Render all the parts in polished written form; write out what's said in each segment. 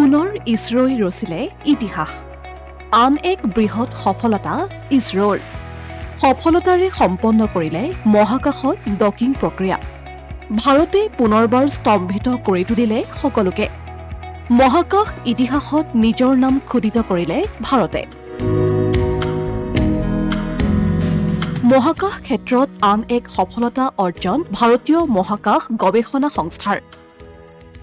পুনৰ ইছৰোই ৰচিলে ইতিহাস আন এক বৃহৎ সফলতা ইছৰোৰ সফলতাৰে সম্পন্ন কৰিলে মহাকাশত ডকিং প্ৰক্ৰিয়া ভাৰতে পুনৰবাৰ স্তম্ভিত কৰি তুলিলে সকলোকে মহাকাশ ইতিহাসত নিজৰ নাম খোদিত কৰিলে ভাৰতে মহাকাশ ক্ষেত্ৰত আন এক সফলতা অৰ্জন ভাৰতীয় মহাকাশ গৱেষণা সংস্থাৰ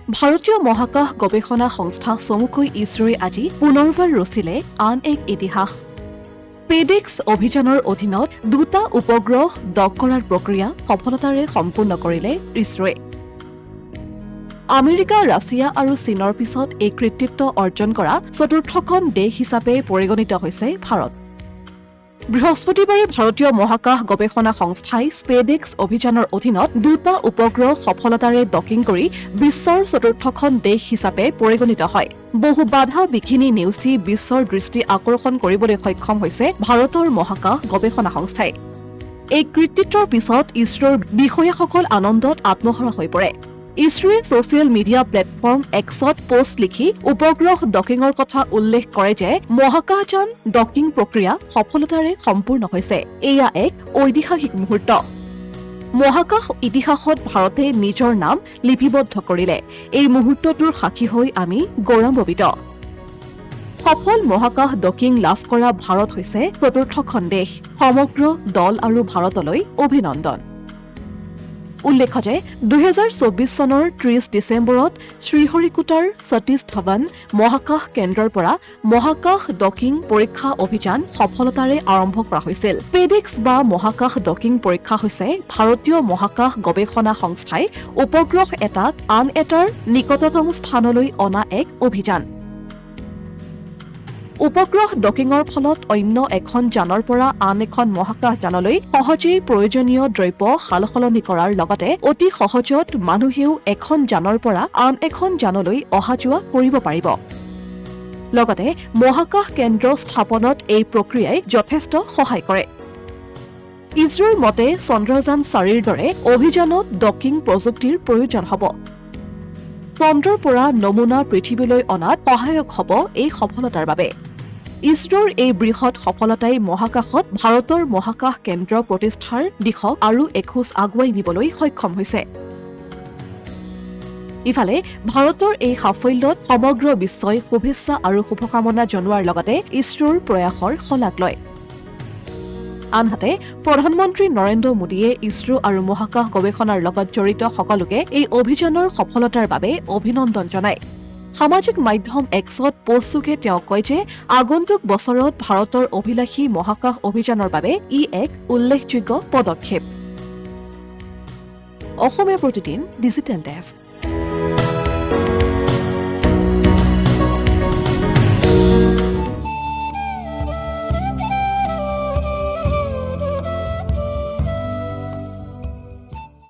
ভাৰতীয় মহাকাশ গৱেষণা সংস্থা চমুকৈ ইছৰোই আজি পুনৰবাৰ ৰচিলে আন এক ইতিহাস পেডেক্স অভিযানৰ অধীনত দুটা উপগ্ৰহ ডক কৰাৰ প্ৰক্ৰিয়া সফলতাৰে সম্পূৰ্ণ কৰিলে ইছৰোই আমেৰিকা ৰাছিয়া আৰু চীনৰ পিছত এই কৃতিত্ব অৰ্জন কৰা চতুৰ্থখন দেশ হিচাপে পৰিগণিত হৈছে ভাৰত বৃহস্পতিবাৰে ভাৰতীয় মহাকাশ গৱেষণা সংস্থাই স্পেডেক্স অভিযানৰ অধীনত দুটা উপগ্ৰহ সফলতাৰে ডকিং কৰি বিশ্বৰ চতুৰ্থখন দেশ হিচাপে পৰিগণিত হয় বহু বাধা বিঘিনি নেওচি বিশ্বৰ দৃষ্টি আকৰ্ষণ কৰিবলৈ সক্ষম হৈছে ভাৰতৰ মহাকাশ গৱেষণা সংস্থাই এই কৃতিত্বৰ পিছত ইছৰোৰ বিষয়াসকল আনন্দত আত্মহাৰা হৈ পৰে ইছৰোৱে ছ'চিয়েল মিডিয়া প্লেটফৰ্ম এক্সত পোষ্ট লিখি উপগ্ৰহ ডকিঙৰ কথা উল্লেখ কৰে যে মহাকাশযান ডকিং প্ৰক্ৰিয়া সফলতাৰে সম্পূৰ্ণ হৈছে এয়া এক ঐতিহাসিক মুহূৰ্ত মহাকাশ ইতিহাসত ভাৰতে নিজৰ নাম লিপিবদ্ধ কৰিলে এই মুহূৰ্তটোৰ সাক্ষী হৈ আমি গৌৰৱান্বিত সফল মহাকাশ ডকিং লাভ কৰা ভাৰত হৈছে চতুৰ্থখন দেশ সমগ্ৰ দল আৰু ভাৰতলৈ অভিনন্দন উল্লেখ্য যে 2024 চনৰ 30 ডিচেম্বৰত শ্ৰীহৰিকোটাৰ সতীশ ধাৱন মহাকাশ কেন্দ্ৰৰ পৰা মহাকাশ ডকিং পৰীক্ষা অভিযান সফলতাৰে আৰম্ভ কৰা হৈছিল পেডেক্স বা মহাকাশ ডকিং পৰীক্ষা হৈছে ভাৰতীয় মহাকাশ গৱেষণা সংস্থাই উপগ্ৰহ এটাক আন এটাৰ নিকটতম স্থানলৈ অনা এক অভিযান উপগ্ৰহ ডকিঙৰ ফলত অন্য এখন যানৰ পৰা আন এখন মহাকাশ যানলৈ সহজেই প্ৰয়োজনীয় দ্ৰব্য সালসলনি কৰাৰ লগতে অতি সহজত মানুহেও এখন যানৰ পৰা আন এখন যানলৈ অহা যোৱা কৰিব পাৰিব লগতে মহাকাশ কেন্দ্ৰ স্থাপনত এই প্ৰক্ৰিয়াই যথেষ্ট সহায় কৰে ইছৰোৰ মতে চন্দ্ৰযান 4ৰ দৰে অভিযানত ডকিং প্ৰযুক্তিৰ প্ৰয়োজন হ'ব চন্দ্ৰৰ পৰা নমুনা পৃথিৱীলৈ অনাত সহায়ক হ'ব এই সফলতাৰ বাবে ইছৰোৰ এই বৃহৎ সফলতাই মহাকাশত ভাৰতৰ মহাকাশ কেন্দ্ৰ প্ৰতিষ্ঠাৰ দিশক আৰু এখোজ আগুৱাই নিবলৈ সক্ষম হৈছে ইফালে ভাৰতৰ এই সাফল্যত সমগ্ৰ বিশ্বই শুভেচ্ছা আৰু শুভকামনা জনোৱাৰ লগতে ইছৰোৰ প্ৰয়াসৰ শলাগ লয় আনহাতে প্ৰধানমন্ত্ৰী নৰেন্দ্ৰ মোদীয়ে ইছৰো আৰু মহাকাশ গৱেষণাৰ লগত জড়িত সকলোকে এই অভিযানৰ সফলতাৰ বাবে অভিনন্দন জনায় সামাজিক মাধ্যম এক্সত পোষ্টযোগে তেওঁ কয় যে আগন্তুক বছৰত ভাৰতৰ অভিলাষী মহাকাশ অভিযানৰ বাবে ই এক উল্লেখযোগ্য পদক্ষেপ অসমীয়া প্ৰতিদিন ডিজিটেল ডেস্ক